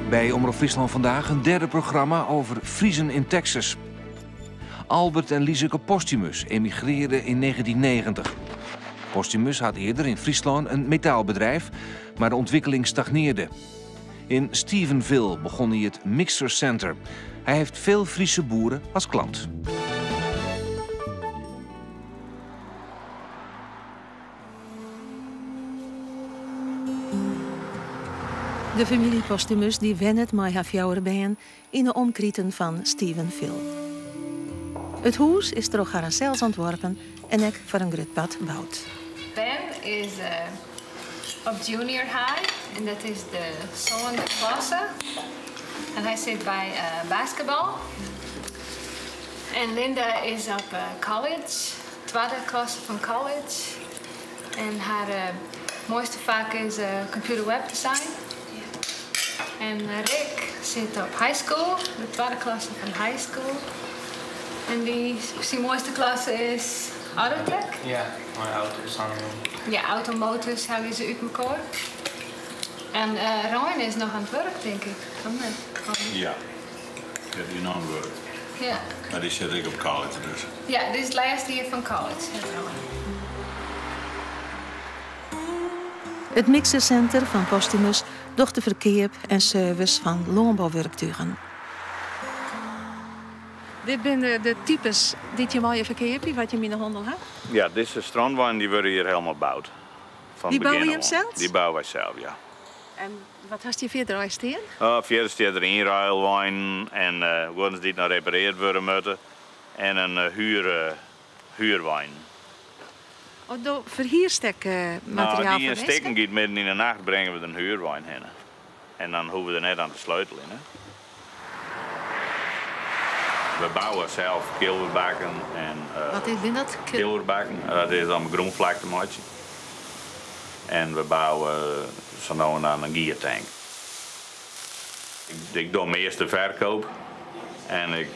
Bij Omroep Friesland vandaag een derde programma over Friezen in Texas. Albert en Lieseke Postumus emigreerden in 1990. Postumus had eerder in Friesland een metaalbedrijf, maar de ontwikkeling stagneerde. In Stephenville begon hij het Mixer Center. Hij heeft veel Friese boeren als klant. De familie Postumus die wennet met haar fjouwerbeen in de omkrieten van Stephenville. Het huis is door haar zelfs ontworpen en ik voor een groot pad bouwd. Ben is op junior high en dat is de zevende klasse. En hij zit bij basketbal. En Linda is op college, tweede klasse van college. En haar mooiste vak is computer webdesign. En Rick zit op high school, de tweede klasse van high school. En zijn mooiste klasse is Autotech. Ja, mijn auto's aan doen. Ja, automotors houden ze uit elkaar. En Ryan is nog aan het werk, denk ik. Ja, ik heb hier nog aan werk. Ja. Maar die zit ik op college dus. Ja, dit is het laatste jaar van college. Het mixercenter van Postumus docht de verkeer en service van landbouwwerktuigen. Dit zijn de types die je mooie verkeer hebt, wat je in de handel hebt? Ja, deze strandwijn die worden hier helemaal gebouwd. Van Die bouwen je begin hem al. zelf? Die bouwen wij zelf, ja. En wat had je verder al staan? Verder staat er inruilwijn en worden die naar repareerd worden moeten. En een huurwijn. Oh, door verhierstek materiaal Nou, die van steken gaat midden in de nacht brengen we een huurwijn heen. En dan hoeven we er net aan te sleutelen. Hè. We bouwen zelf kilderbakken en wat is dat? kilderbakken. Dat is dan een groenvlakte. En we bouwen zo nou en dan een giertank. Ik doe mijn eerste verkoop en ik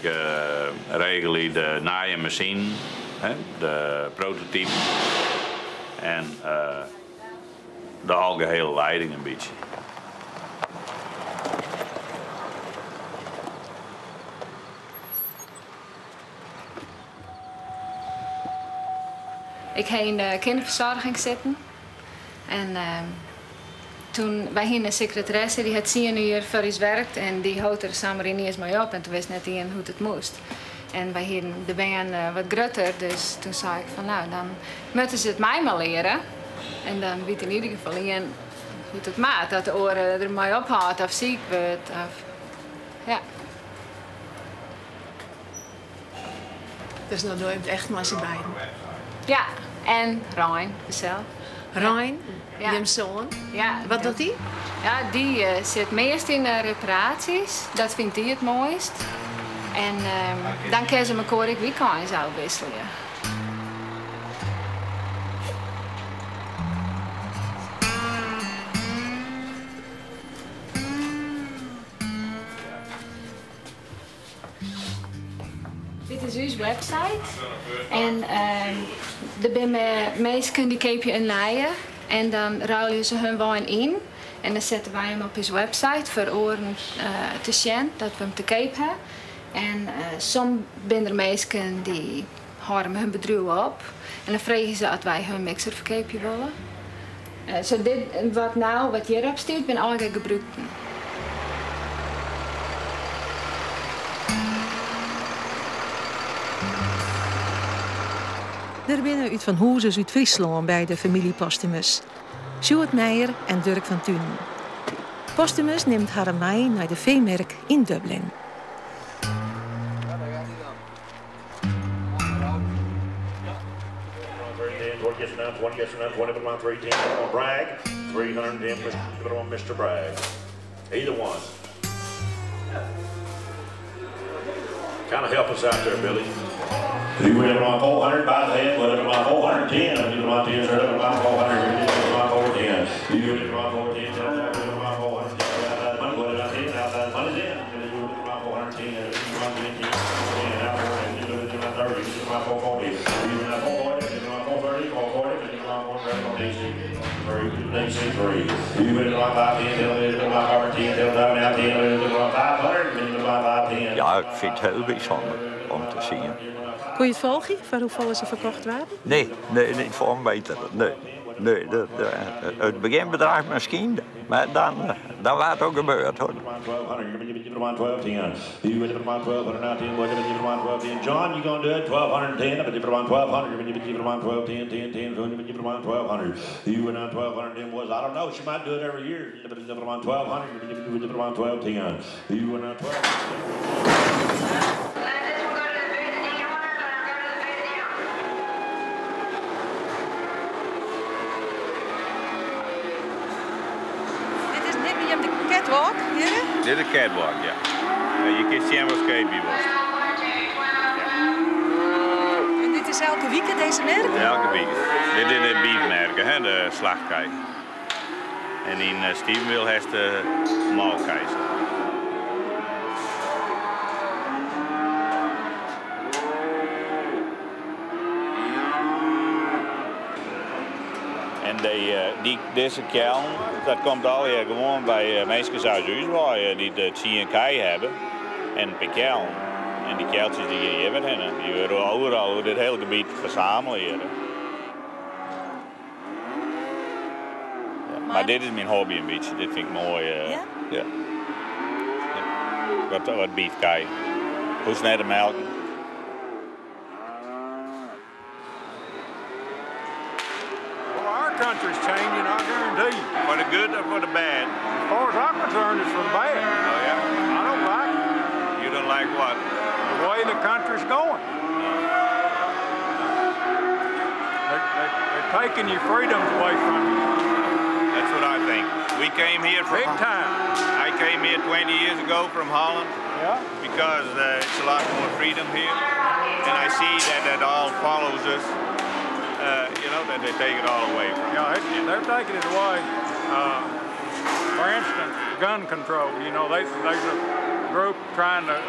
regel de naaimachine, de prototype en de algehele leiding een beetje. Ik ging in de kinderverzorging zitten. En toen wij hier een secretaresse die had 10 uur voor iets werkt en die houdt er samen niet eens mee op en toen wist net in hoe het moest. En wij hier de band wat groter, dus toen zei ik van nou dan moeten ze het mij maar leren. En dan weet in ieder geval in hoe het maakt, dat de oren er mee ophoudt of ziek wordt. Of, ja. Dus dan doe je het echt maar z'n beiden. Ja, en Ryan zelf. Ryan, Ja. je zoon. Ja, Wat doet hij? Ja, die zit meest in reparaties. Dat vindt hij het mooist. En dan kunnen ze elkaar ook weekend zo wisselen. Dit is onze website. En er zijn mensen die kopen een laaien. En dan ruilen ze hun wijn in. En dan zetten wij hem op onze website voor oren te zien dat we hem te koop hebben. En soms zijn er mensen die houden hun bedrijf op. En dan vragen ze of wij hun mixer verkopen willen. Zo dit wat hierop staat, ben eigenlijk gebruikten. Er binnen uit van Hoezes uit Friesland bij de familie Postumus. Sjoerd Meijer en Dirk van Thun. Postumus neemt haar mee naar de veemerk in Dublin. Mr. Bragg. Either one. Kind of help us out there, Billy. You went up on 400 by the head, went up on 410, and you went on 10, up on 400, you went on 410. You went on 410, you went on 410, money went out 10, outside money's in, you went on 410, you went on 10, out 410, you went on 30, you went on 440, you went on 440, you went on 430, 440, you went on 430, Ja, ik vind het heel bijzonder om te zien. Kon je het volgen, voor hoeveel ze verkocht waren? Nee, niet voor een beter. Nee, het beginbedrag misschien, maar dan was het ook gebeurd hoor. John, you gonna do it? 1210, but you put on 1200, when you put on 1210, 10, when you put on 1200. You went on 1210 was, I don't know, she might do it every year, but you put on 1200, when you put on 1210. You went on 1200. Catwalk, hier? Dit is de catwalk, ja. Je kunt zien wat skate was. En dit is elke weekend deze merk? Elke weekend. Dit is de biefmerken, hè, de slagkei. En in Stephenville heeft de maalkei. En deze keln, dat komt alweer gewoon bij mensen zoals u waar die de zie en kei hebben. En per keln. En die keltjes die hier hebben, die worden overal over dit hele gebied verzamelen hier. Ja, maar dit is mijn hobby een beetje, dit vind ik mooi. Ja? Ja. Wat biefkei. Hoe snel de melk. Country's changing, I guarantee you. For the good or for the bad? As far as I'm concerned, it's for the bad. Oh yeah? I don't like it. You don't like what? The way the country's going. They're taking your freedoms away from you. That's what I think. We came here from... Big time. I came here 20 years ago from Holland. Yeah. Because it's a lot more freedom here. And I see that it all follows us. You know, that they take it all away from us. Yeah, they're taking it away. For instance, gun control. You know, there's a group trying to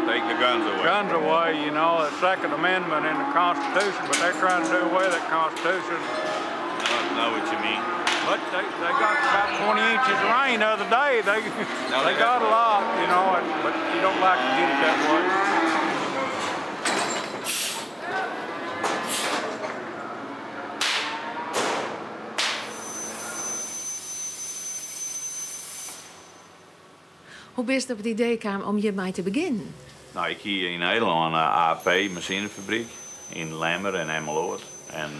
take the guns away. Guns away, you know, the Second Amendment in the Constitution, but they're trying to do away with that Constitution. I don't know what you mean. But they got about 20 inches of rain the other day. They got a lot, you know, but you don't like to get it that way. Hoe bist je op het idee kwam om hiermee te beginnen? Nou, ik hier in Nederland een AP machinefabriek in Lemmer en Emmeloord. En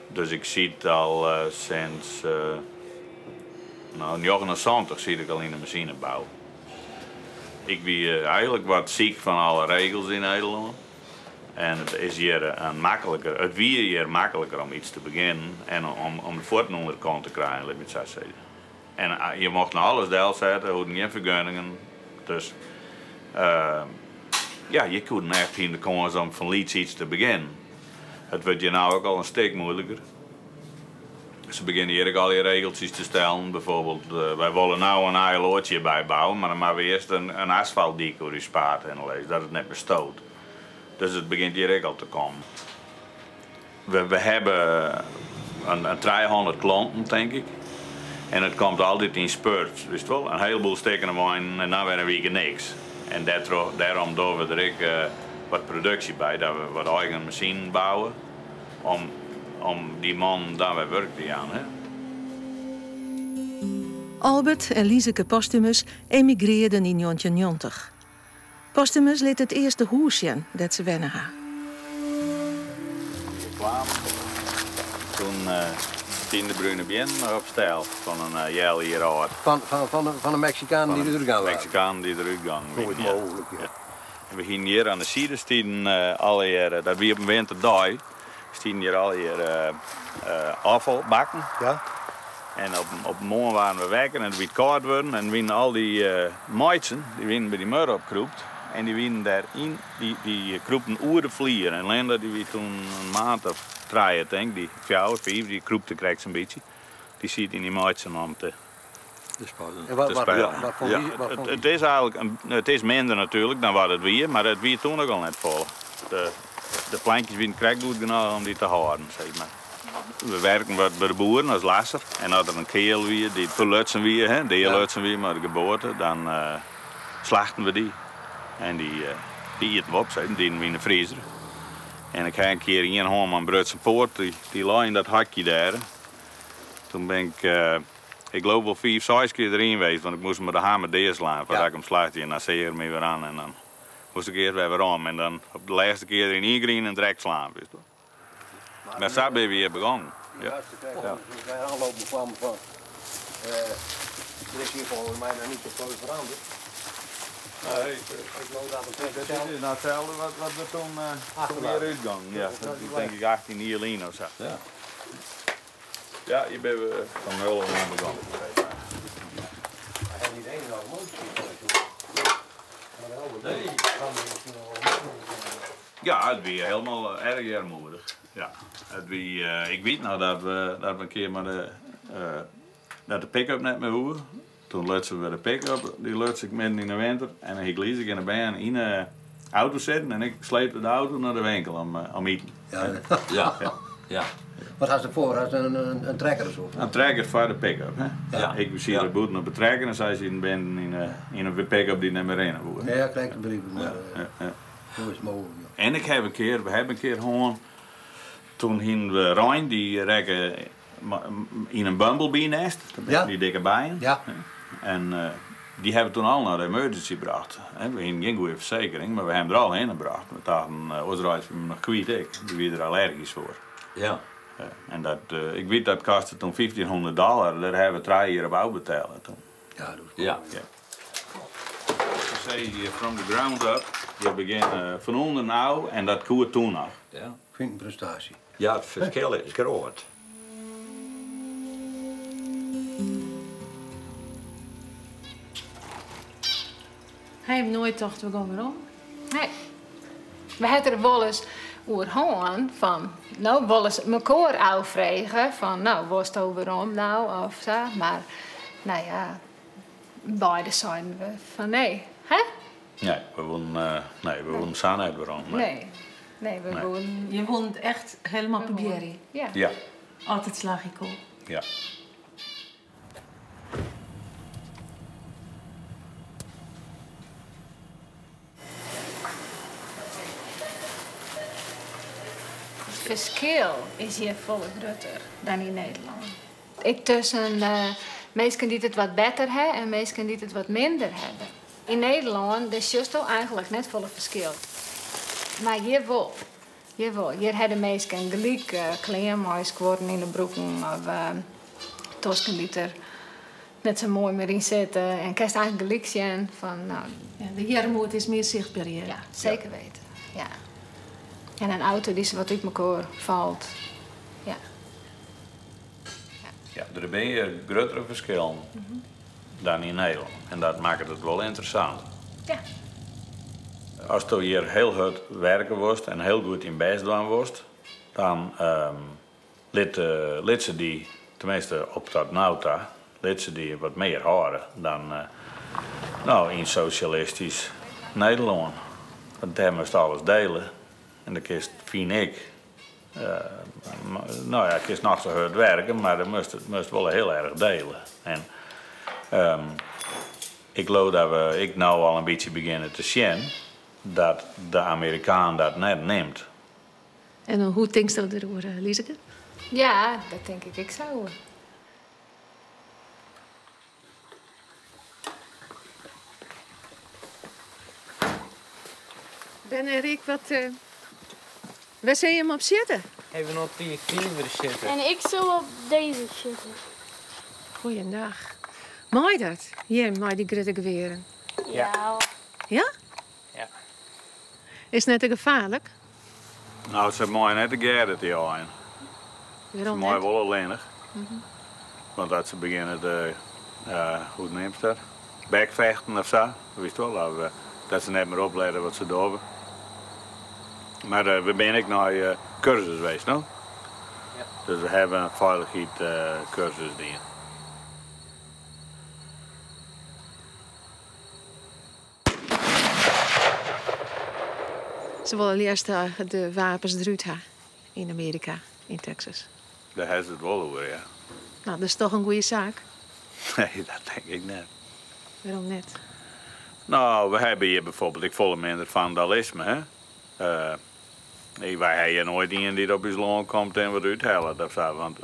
dus ik zie het al sinds 1979 zie ik al in de machinebouw. Ik ben eigenlijk wat ziek van alle regels in Nederland. En het is hier het weer hier makkelijker om iets te beginnen en om de voeten onder de kant te krijgen, laat ik het zo zeggen. En je mocht naar alles deel zetten, houden geen vergunningen. Dus ja, je kon echt in de kans om van liets iets te beginnen. Het wordt je nou ook al een stuk moeilijker. Ze beginnen hier ook al die regeltjes te stellen. Bijvoorbeeld, wij willen nou een eilootje bijbouwen, maar dan maken we eerst een asfaltdiek door die spaat en lees, dat het net bestoot. Dus het begint hier ook al te komen. We hebben een 300 klanten, denk ik. En het komt altijd in spurts, wist wel. Een heleboel steken er maar in en dan weer een week niks. En daarom doen we er ook wat productie bij, dat we wat eigen machine bouwen. Om die man daar weer werk te gaan. Hè? Albert en Lieseke Postumus emigreerden in 1990. Postumus liet het eerste huisje dat ze wennen had. Toen stond de bruine bien nog op stijl van een jel hier uit. Van een Mexicaan die eruit gaat. Mexicaan die eruit gaat. Nooit mogelijk, ja. En we gingen hier aan de zijde stonden alle jaren, dat we op een winterdag, stonden hier alle jaren afvalbakken. Ja. En op de morgen waren we weg en het werd koud worden en wien al die meidsen, die wien bij die mur opkroept. En die wien daarin, die kroepen oer de vlier. En Linda die wie toen een maand of 3, denk die 4, die kroepte krijgt een beetje. Die ziet in die meidsen om te spelen. Het is eigenlijk het is minder natuurlijk dan wat het weer, maar het weer toen ook al net vol. De plankjes werden krijgt goed genoeg om die te houden, zeg maar. we werken wat bij de boeren als lasser. En als er een keel wie, die verlutsen wie, hè, die lutsen wie maar de geboorte, dan slachten we die. En die eten we op, die dienen we in de vriezer. En ik ga een keer in een Brutse poort, die lag in dat hakje daar. Toen ben ik geloof wel 5, 6 keer erin geweest, want ik moest me de hamer deerslaan voordat ik hem slaagde. En dan zie je ermee weer aan en dan moest ik eerst weer om. En dan op de laatste keer erin ingrijpen en direct slaan. Wist je. Maar zo ben je weer begonnen. Ja. Wij aanlopen kwamen van. Er is hier volgens mij nog niet zo veel veranderd. Nee, ik geloof dat het is nou hetzelfde wat we toen weer uitgangen. Ja, dat is denk ik 18 hier alleen of zo. Ja. Ja, je bent van 0 aan begonnen. Hij heeft niet één nog mooi. Nee. Ja, het was helemaal erg armoedig. Ja, het was, ik weet nou dat we een keer maar de pick-up net meer hoeven. Toen lutsen we de pick-up, die luts ik midden in de winter. En dan liet ik in de baan in de auto zitten en ik sleepte de auto naar de winkel om eten. Ja. Wat had ze voor? Had ze een trekker of zo? Een trekker voor de pick-up. Ja. Ik zie de boeten op betrekken en zij zien in een pick-up die niet meer in hoeven. Ja, krijg ik de brieven. Hoe is het mogelijk? En we hebben een keer gewoon, toen gingen we Rijn, die rekken in een bumblebee nest, die dikke bijen. Ja. En die hebben toen al naar de emergency gebracht. We hadden geen goede verzekering, maar we hebben er al heen gebracht. We dachten, Oostenrijk nog kwijt ik, die waren er allergisch voor. Ja. En dat, ik weet dat kostte toen $1.500, daar hebben we 3 jaar op uitbetalen toen. Ja, dat is goed. Ja. So say from the ground up, we beginnen van onder nou en dat koe toen nog. Ja. Ik vind een prestatie. Ja, het verschil is groot. Hij heeft nooit gedacht, we gaan weer om. Nee. We hebben er wel eens over gehad van, nou, wel eens elkaar afvragen van, nou, was het overom nou, of zo. Maar, nou ja, beide zeiden we van nee. Hè? Nee, we woonden samen uit waarom. Nee, we woonden... Je woont echt helemaal op Bjerrie. Ja. Altijd slag ik op. Ja. Het verschil is hier veel groter dan in Nederland. Ik tussen mensen die het wat beter hebben en mensen die het wat minder hebben. In Nederland is juist eigenlijk net veel verschil. Maar hier wel. Hier hebben mensen gelijk kleermuis geworden in de broeken of tosken die er net zo mooi meer in zitten. En kan je eigenlijk gelijk zien van, nou... Ja, de jarmoed is meer zichtbaar hier. Ja, zeker weten. Ja. En een auto die wat uit elkaar valt. Ja. Ja, er ben je grotere verschillen dan in Nederland. En dat maakt het wel interessant. Ja. Als je hier heel hard werken was en heel goed in best doen was, dan liet ze die, tenminste op dat nauta, liet ze die wat meer horen dan in socialistisch Nederland. Want daar moest alles delen. En dan kist, vind ik, ik kist nog zo hard werken, maar dan moest wel heel erg delen. En ik geloof dat ik nou al een beetje beginnen te zien dat de Amerikaan dat net neemt. En hoe denk je erover, Lieseke? Ja, dat denk ik zo. Ben en Rick, waar zijn je hem op zitten? Even op die kiever zitten. En ik zal op deze zitten. Goeiedag. Mooi dat. Hier, mooi die grote geweren. Ja. Ja? Ja. Is het net te gevaarlijk? Nou, het is mooi net de gerden die al in. Waarom mooi net? wel alleenig. Want dat ze beginnen de, hoe neemt dat? Bekvechten of zo. Wist wel, dat ze net meer opleiden wat ze doen. Maar we ben ik naar cursus geweest, no? Ja. Dus we hebben een veiligheidscursus die. Ze willen eerst de wapens eruit halen in Amerika, in Texas. Daar hebben ze het wel over, ja. Nou, dat is toch een goede zaak? Nee, dat denk ik niet. Waarom niet? Nou, we hebben hier bijvoorbeeld, ik volg minder vandalisme, hè. Wij hebben nooit iemand die op ons loon komt en wat uithalen of zo, want...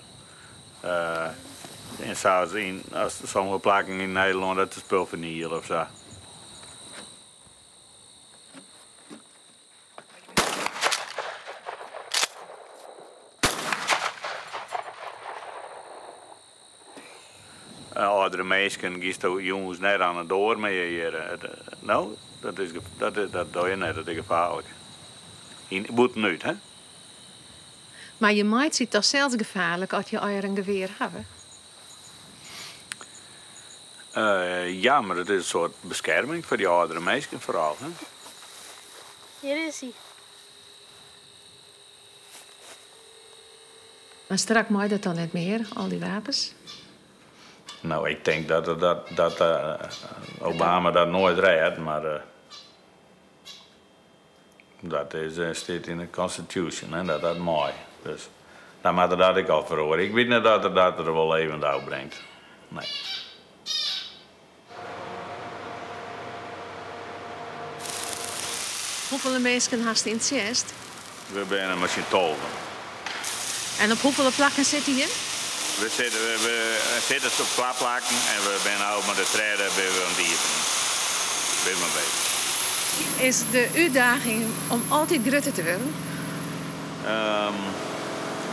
en zo zien, als sommige plekken in Nederland dat het spul vernielen of zo. Oudere mensen gaan jongens net aan het door met je hier. Nou, dat doe je net, dat is gevaarlijk. In boeten uit, hè? Maar je maait ziet toch zelfs gevaarlijk als je een geweer hebt? Ja, maar het is een soort bescherming voor die oudere mensen vooral, hè? Hier is hij. Maar strak maait dat dan niet meer, al die wapens? Nou, ik denk dat Obama dat nooit redt, maar dat staat in de Constitution en dat mooi. Dus dan moet dat ik al verhoren. Ik weet niet dat er wel levend uitbrengt. Nee. Hoeveel mensen hast in het zest? We zijn met z'n 12. En op hoeveel plakken zit hij in? We zitten op 2 plakken en we zijn ook met de treden aan diepen. Ben maar bezig. Is de uitdaging om altijd grutter te worden?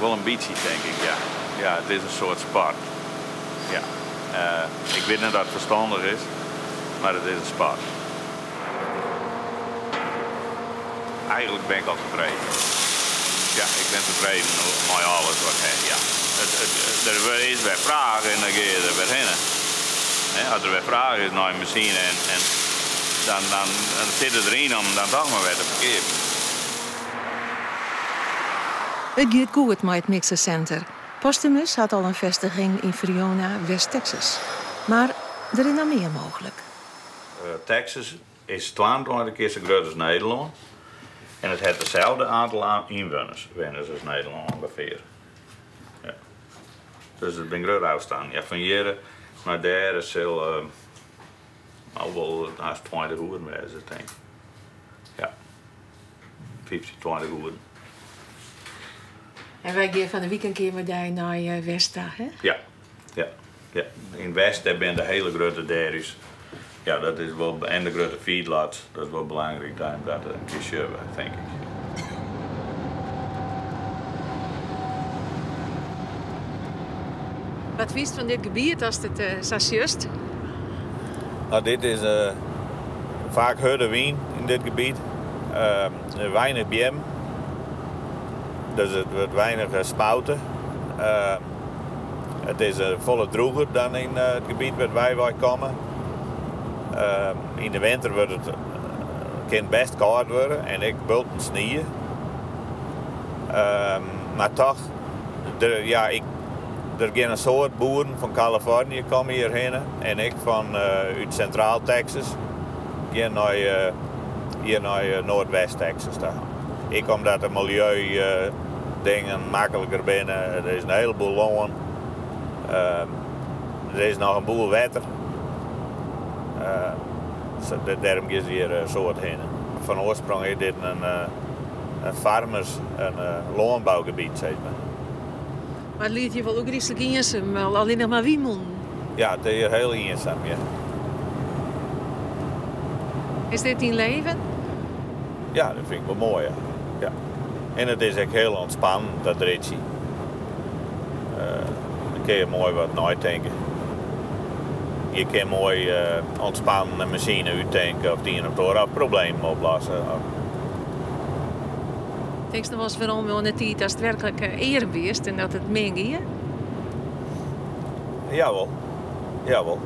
Wel een beetje, denk ik, ja. Ja, het is een soort sport. Ja. Ik weet niet dat het verstandig is, maar het is een sport. Eigenlijk ben ik al tevreden. Ja, ik ben tevreden met alles wat ik heb, ja. Er is weer vragen en dan ga je er weer heen. Als er weer vragen is naar een machine en dan zit het erin om dan toch maar weer te verkeeren. Het gaat goed met het Mixer Center. Postumus had al een vestiging in Friona, West-Texas. Maar er is nog meer mogelijk. Texas is 22 keer zo groot als Nederland. En het heeft hetzelfde aantal inwoners als Nederland ongeveer. Ja. Dus het is een groot afstand. Ja, van hier naar daar is heel, wel naast 20 uur wezen, denk ik. Ja, 15, 20 uur. En wij gaan van de weekend keer met die naar Westa, hè? Ja, ja, ja. In West ben de hele grote dairies. Ja, dat is wel, en de grote feedlots, dat is wel belangrijk dat is, denk ik. Wat wist van dit gebied als het just? Nou, dit is vaak harde wijn in dit gebied. Weinig biem. Dus het wordt weinig spouten. Het is volle droger dan in het gebied waar wij komen. In de winter wordt het kan best koud worden en ik bulten sneeuwen. Maar toch, er gaan een soort boeren van Californië komen hierheen en ik van uit Centraal Texas gaan hier naar Noordwest-Texas. Ik kom dat de milieudingen makkelijker binnen. Er is een heleboel loon. Er is nog een boel water. Daarom gaan ze hier soort heen. Van oorsprong is dit een loonbouwgebied, zeg maar. Maar het liet je wel ook rieselijk eenzaam, wel alleen nog maar wiemel. Ja, het is hier heel eenzaam, ja. Is dit in leven? Ja, dat vind ik wel mooi, ja. Ja. En het is echt heel ontspannen, dat ritje. Dan kun je mooi wat nadenken. Je kan mooi ontspannen een machine uitdenken of die een of problemen oplossen. Denk je nog wel eens waarom wel een tijd als het werkelijk eer weest en dat het meegaat? Jawel, jawel.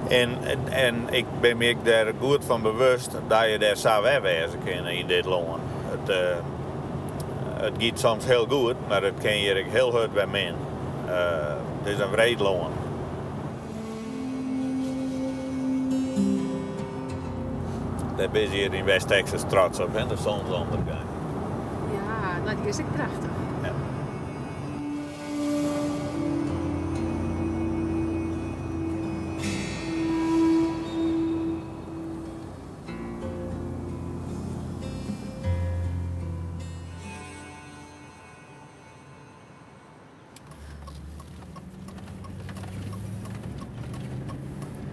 En ik ben me daar goed van bewust dat je daar zou wezen kunnen in dit land. Het gaat soms heel goed, maar het kan hier heel hard bij men. Het is een wreed land. Daar ben je hier in West-Texas trots op, hè, de zonsondergang. Ja, dat is echt prachtig. Ja.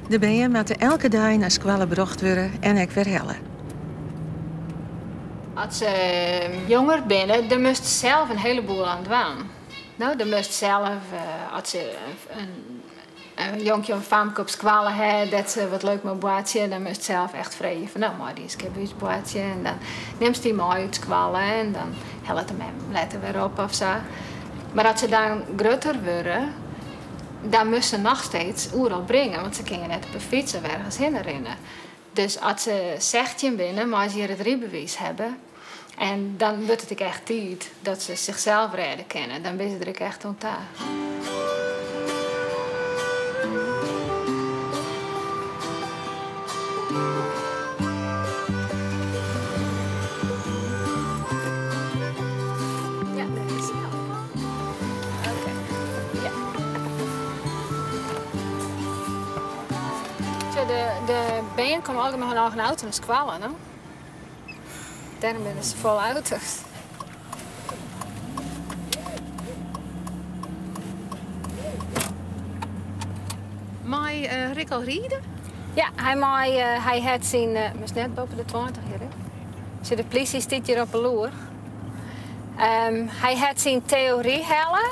De bijen moeten elke dag naar squallen brocht worden en ik weer hellen. Als ze jonger binnen, dan moest ze zelf een heleboel aan het doen. Nou, dan moest zelf, als ze een jonkje of een famke op squallen heeft, dat ze wat leuk moet bootje, dan moest ze zelf echt vragen van, nou, maar die is een bootje. En dan neemt ze die mooi uit squallen en dan helpt hem later weer op of zo. Maar als ze dan groter worden, dan moesten ze nog steeds overal brengen, want ze gingen net op een fiets of ergens heen rennen. Dus als ze 16 binnen, maar ze hier het rijbewijs hebben, en dan wordt het echt tijd dat ze zichzelf redden kennen. Dan ben ze er echt aan taal. Ja, dat is wel. Oké. Ja. De bijen komen ook nog een auto naar squallen, no? Daarom zijn ze vol auto's. Mag Rick al rijden? Ja, hij had zijn... maar net boven de 20 hier, hè? Dus de politie staat hier op de loer. Hij had zijn theorie halen.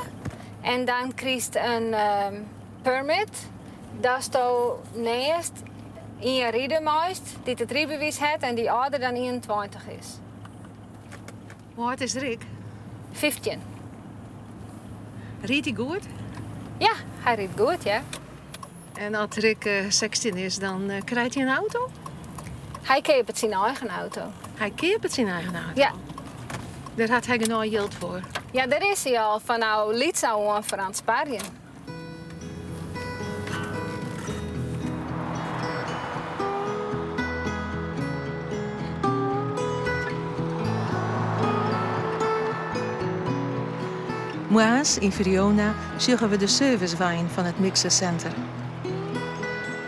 En dan kreeg hij een permit. Dat is toch neerst in je rijden meest, die het rijbewijs heeft en die ouder dan 21 is. Hoe oud is Rick? 15. Rijdt hij goed? Ja, hij rijdt goed, ja. En als Rick 16 is, dan krijgt hij een auto? Hij keert zijn eigen auto. Hij keert zijn eigen auto? Ja. Daar had hij genoeg geld voor? Ja, daar is hij al van nou liet zo aan voor aan het sparen. Moa's in Friona zeggen we de servicewijn van het Mixer Center.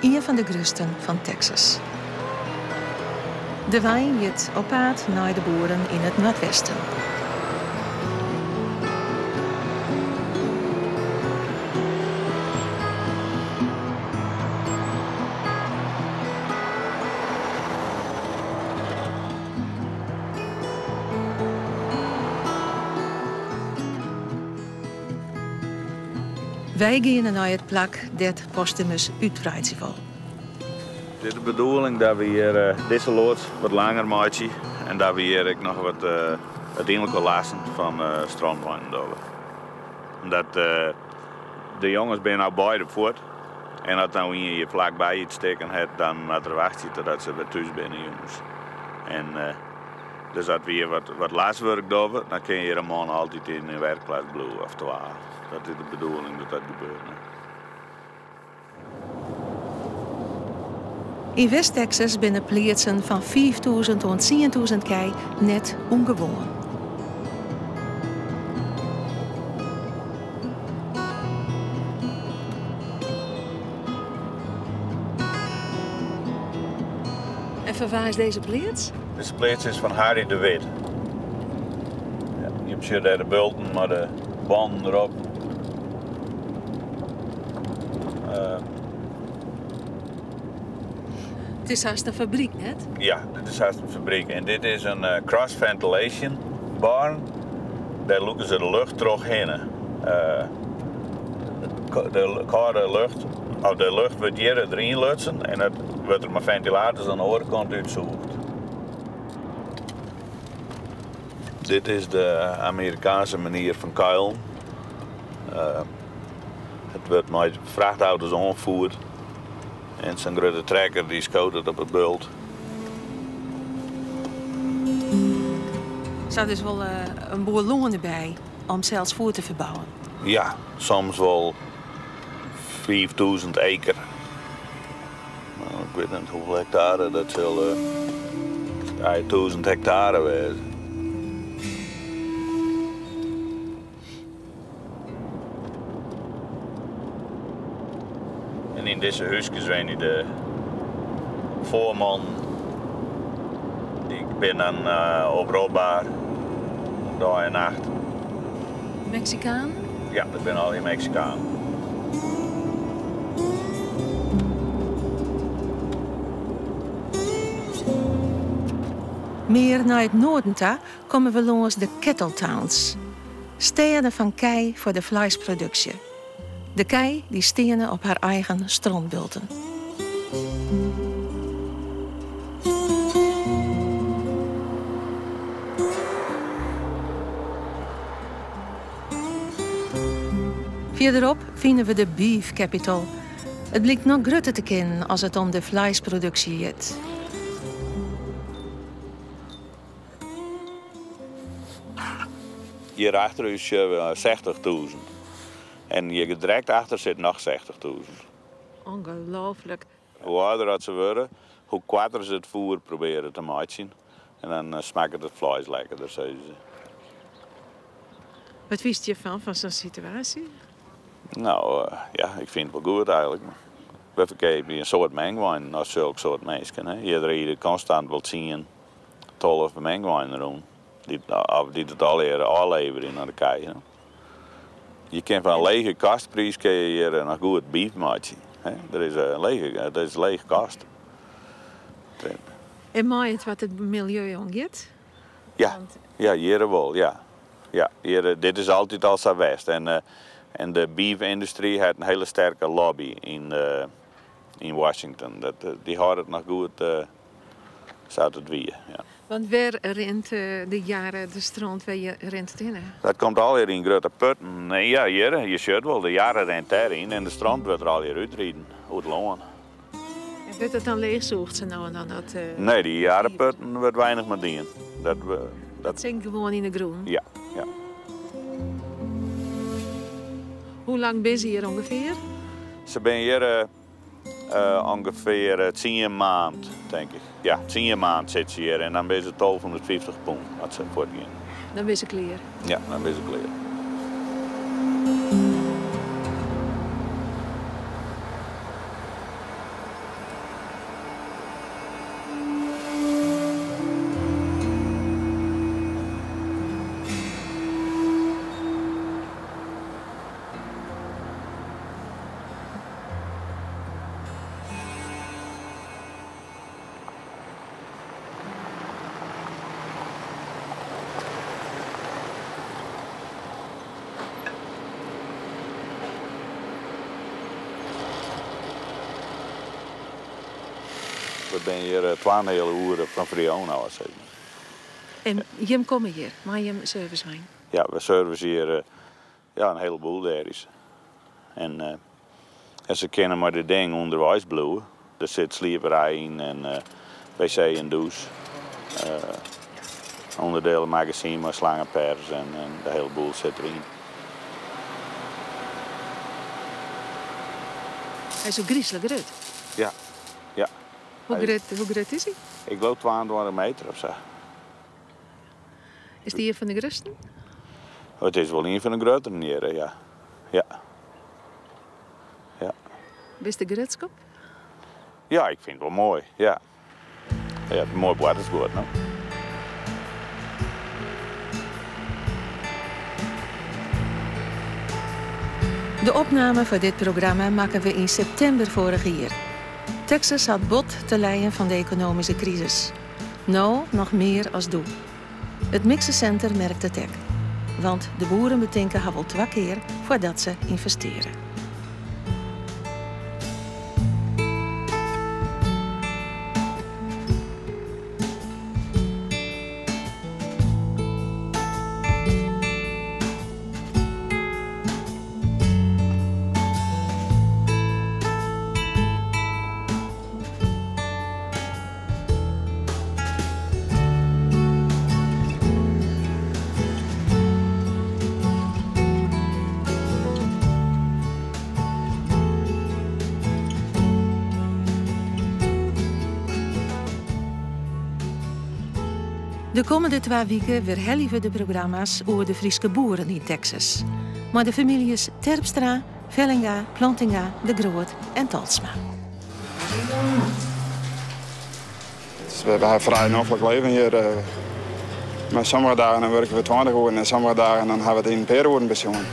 Een van de grootsten van Texas. De wijn jit op pad naar de boeren in het Noordwesten. Wij gaan naar het plak dat Postumus uitbreidt wil. Het is de bedoeling dat we hier deze loods wat langer maken en dat we hier ook nog wat uiteindelijk lasten van strandwijn doen. Omdat de jongens zijn nou beide voort en als nou hier vlakbij iets steken hebt, dan moet er wachten totdat ze weer thuis zijn, jongens. En dus als we hier wat laswerk doen, dan kun je hier een man altijd in een werkplaats blijven of 12. Dat is de bedoeling dat dat gebeurt. Hè. In West-Texas binnen plaatsen van 5.000 tot 10.000 kei net ongewoon. En van waar is deze plaats? Deze plaats is van Harry de Wit. Ja, je hebt hier daar de bulten met de banden erop. Het is haast een fabriek, net? Ja, dit is haast een fabriek. En dit is een cross ventilation barn. Daar loeken ze de lucht doorheen. De koude lucht, of de lucht wordt hier erin lutsen en het wordt er met ventilators aan de andere kant uitzoekt. Dit is de Amerikaanse manier van kuilen. Het wordt met vrachtauto's aangevoerd. En zo'n grote trekker die scoot op het bult. Er staat dus wel een boel lonen bij om zelfs voer te verbouwen. Ja, soms wel 5000 acre. Nou, ik weet niet hoeveel hectare, dat zal 1000 hectare wezen. En in deze huisjes zijn de voorman. Ik ben dan oproepbaar, dag en nacht. Mexicaan? Ja, ik ben al in Mexicaan. Meer naar het noorden toe komen we langs de Kettltowns. Steden van kei voor de vleesproductie. De kei die stenen op haar eigen strandbulten. Verderop vinden we de Beef Capital. Het blijkt nog groter te kennen als het om de vleesproductie gaat. Hierachter is 60.000. En hier direct achter zit nog 60.000. Ongelooflijk. Hoe ouder dat ze worden, hoe kwarter ze het voer proberen te maken. En dan smaakt het vlees lekkerder, zeggen ze. Wat wist je van zo'n situatie? Nou, ja, ik vind het wel goed eigenlijk. We verkennen een soort mengwijn als zulke soort mensen. Iedereen constant wil zien 12 mengwijnen doen. Die het al eerder aanleveren naar de kei. Je kan van een lege kastprijs hier nog goed beef maken. Dat is een lege kast. En mooi het wat het milieu omgeeft? Ja, hier wel, ja. Hier, dit is altijd al zo west. En de beef-industrie heeft een hele sterke lobby in Washington. Die houdt het nog goed, zout het wie. Ja. Want waar rent de jaren de strand waar je rent in? Dat komt al hier in grote putten. Nee, ja, hier, je ziet wel, de jaren rent daarin en de strand wordt er al hier uitrijden, uit loon. En wordt het dan leegzoogd ze nou en dan dat? Nee, die jarenputten wordt weinig meer dien. Dat zinkt gewoon in de groen? Ja. Hoe lang ben je hier ongeveer? Ze ben hier ongeveer 10 maanden, denk ik. Ja, 10 maanden zit ze hier en dan ben ze 1250 pond als ze voortgaan. Dan ben ze klaar? Ja, dan ben ze klaar. We zijn hier 2 hele uren van Friona. En je komt hier, maar je service zijn? Ja, we servicen hier een heleboel derries. En ze kennen maar de dingen onderwijs bloeien. Er zit slieperij in en wc en douche. Onderdelen magazine, maar slangenpers en de hele boel zit erin. Hij is zo griezelig groot. Ja. Hoe groot is hij? Ik loop 22 meter of zo. Is die hier van de grootste? Het is wel een van de grotere hier, ja. Ja. Is de grootskop? Ja, ik vind het wel mooi, ja. Ja, het mooi bord is goed, no? De opname voor dit programma maken we in september vorig jaar. Texas had bot te lijden van de economische crisis. Nou, nog meer als doe. Het mixencenter merkt het ook. Want de boeren betinken haar wel 2 keer voordat ze investeren. De komende 2 weken weer we de programma's over de Friese boeren in Texas. Maar de families Terpstra, Vellinga, Plantinga, De Groot en Talsma. Dus we hebben een vrij noffelijk leven hier. Maar sommige dagen dan werken we 20 uur en sommige dagen dan hebben we het in per uur pensioen.